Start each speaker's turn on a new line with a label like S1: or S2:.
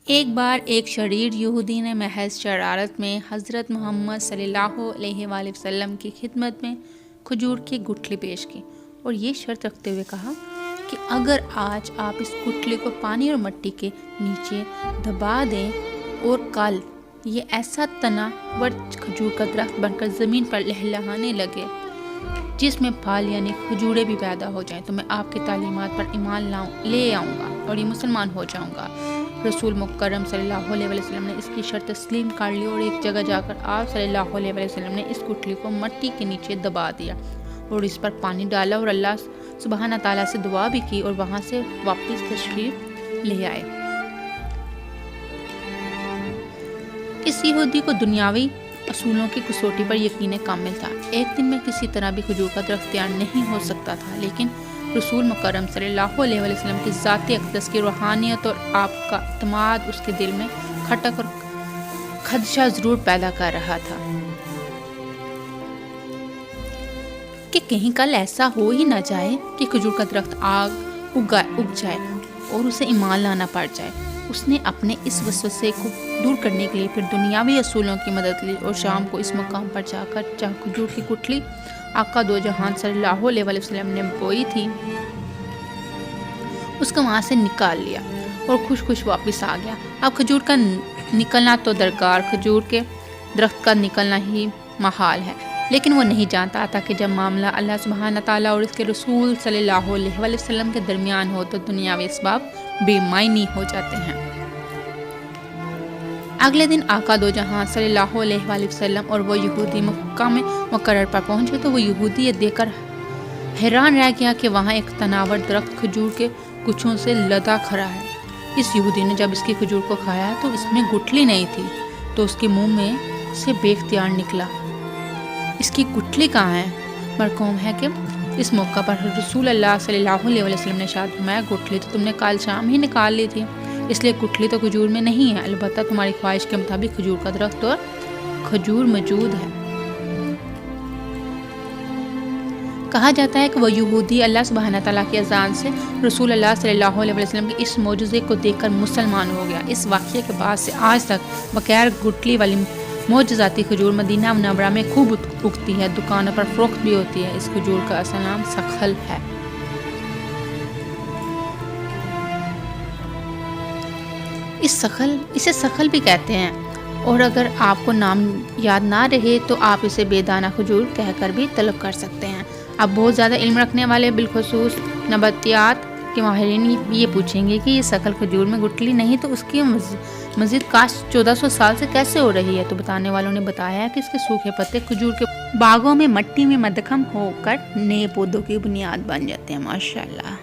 S1: ایک بار ایک شریر یہودی نے محض شرارت میں حضرت محمد صلی اللہ علیہ وآلہ وسلم کی خدمت میں کھجور کی گٹھلی پیش کی اور یہ شرط رکھتے ہوئے کہا کہ اگر آج آپ اس گٹھلی کو پانی اور مٹی کے نیچے دبا دیں اور کل یہ ایسا تنا ور کھجور کا درخت بن کر زمین پر لہلہانے لگے جس میں پھل یعنی کھجوریں بھی پیدا ہو جائیں تو میں آپ کی تعلیمات پر ایمان لے آؤں گا اور یہ مسلمان ہو جاؤں گا۔ رسول مکرم صلی اللہ علیہ وسلم نے اس کی شرط تسلیم کر لی اور ایک جگہ جا کر آپ صلی اللہ علیہ وسلم نے اس گٹھلی کو مٹی کے نیچے دبا دیا اور اس پر پانی ڈالا اور اللہ سبحانہ تعالیٰ سے دعا بھی کی اور وہاں سے واپس تشریف لے آئے۔ اس یہودی کو دنیاوی اصولوں کی کسوٹی پر یقین کامل تھا۔ ایک دن میں کسی طرح بھی کھجور کا درخت تیار نہیں ہو سکتا تھا، لیکن رسول مکرم صلی اللہ علیہ وسلم کی ذات اقدس کی روحانیت اور آپ کا اعتماد اس کے دل میں کھٹک اور خدشہ ضرور پیدا کر رہا تھا کہ کہیں کل ایسا ہو ہی نہ جائے کہ کھجور کا درخت اگ جائے اور اسے ایمان لانا پڑ جائے۔ اس نے اپنے اس وسوسے کو دور کرنے کے لیے پھر دنیاوی اصولوں کی مدد لی اور شام کو اس مقام پر جا کر جہاں کھجور کی گٹھلی آقا دو جہان صلی اللہ علیہ وسلم نے بوئی تھی اس کو وہاں سے نکال لیا اور خوش واپس آ گیا۔ اب کھجور کا نکلنا تو درکار، کھجور کے درخت کا نکلنا ہی محال ہے، لیکن وہ نہیں جانتا تھا کہ جب معاملہ اللہ سبحانہ تعالیٰ اور اس کے رسول صلی اللہ علیہ وسلم کے درمیان ہو تو دنیاوی اسباب بے معنی ہو جاتے ہیں۔ اگلے دن آقا دو جہاں صلی اللہ علیہ وسلم اور وہ یہودی مکہ میں مقرر پر پہنچے تو وہ یہودی یہ دیکھ کر حیران رہ گیا کہ وہاں ایک تناور درخت کھجور کے گچھوں سے لدا کھڑا ہے۔ اس یہودی نے جب اس کی کھجور کو کھایا تو اس میں گٹھلی نہیں تھی تو اس کے منہ میں سے بے اختیار نکلا، اس کی گٹھلی کہاں ہے؟ مرقوم ہے کہ اس موقع پر رسول اللہ صلی اللہ علیہ وسلم نے ارشاد فرمایا، گٹھلی تو تم نے کل شام ہی نکال لی تھی، اس لیے گٹھلی تو کھجور میں نہیں ہے، البتہ تمہاری خواہش کے مطابق کھجور کا درخت اور کھجور موجود ہے۔ کہا جاتا ہے کہ وہ یہودی اللہ سبحانہ تعالیٰ کی اذان سے رسول اللہ صلی اللہ علیہ وسلم کے اس معجزے کو دیکھ کر مسلمان ہو گیا۔ اس واقعے کے بعد سے آج تک بغیر گٹھلی والی معجزاتی کھجور مدینہ منورہ میں خوب اگتی ہے، دکانوں پر فروخت بھی ہوتی ہے۔ اس کھجور کا اصل نام سکھل ہے۔ اسے سکھل بھی کہتے ہیں، اور اگر آپ کو نام یاد نہ رہے تو آپ اسے بے دانہ کھجور کہہ کر بھی طلب کر سکتے ہیں۔ اب بہت زیادہ علم رکھنے والے بالخصوص نباتیات کے ماہرین یہ پوچھیں گے کہ یہ سکھل کھجور میں گٹھلی نہیں تو اس کی مزید کاشت 1400 سال سے کیسے ہو رہی ہے؟ تو بتانے والوں نے بتایا کہ اس کے سوکھے پتے کھجور کے باغوں میں مٹی میں مدخم ہو کر نئے پودوں کی بنیاد بن جاتے ہیں۔ ماشاءاللہ۔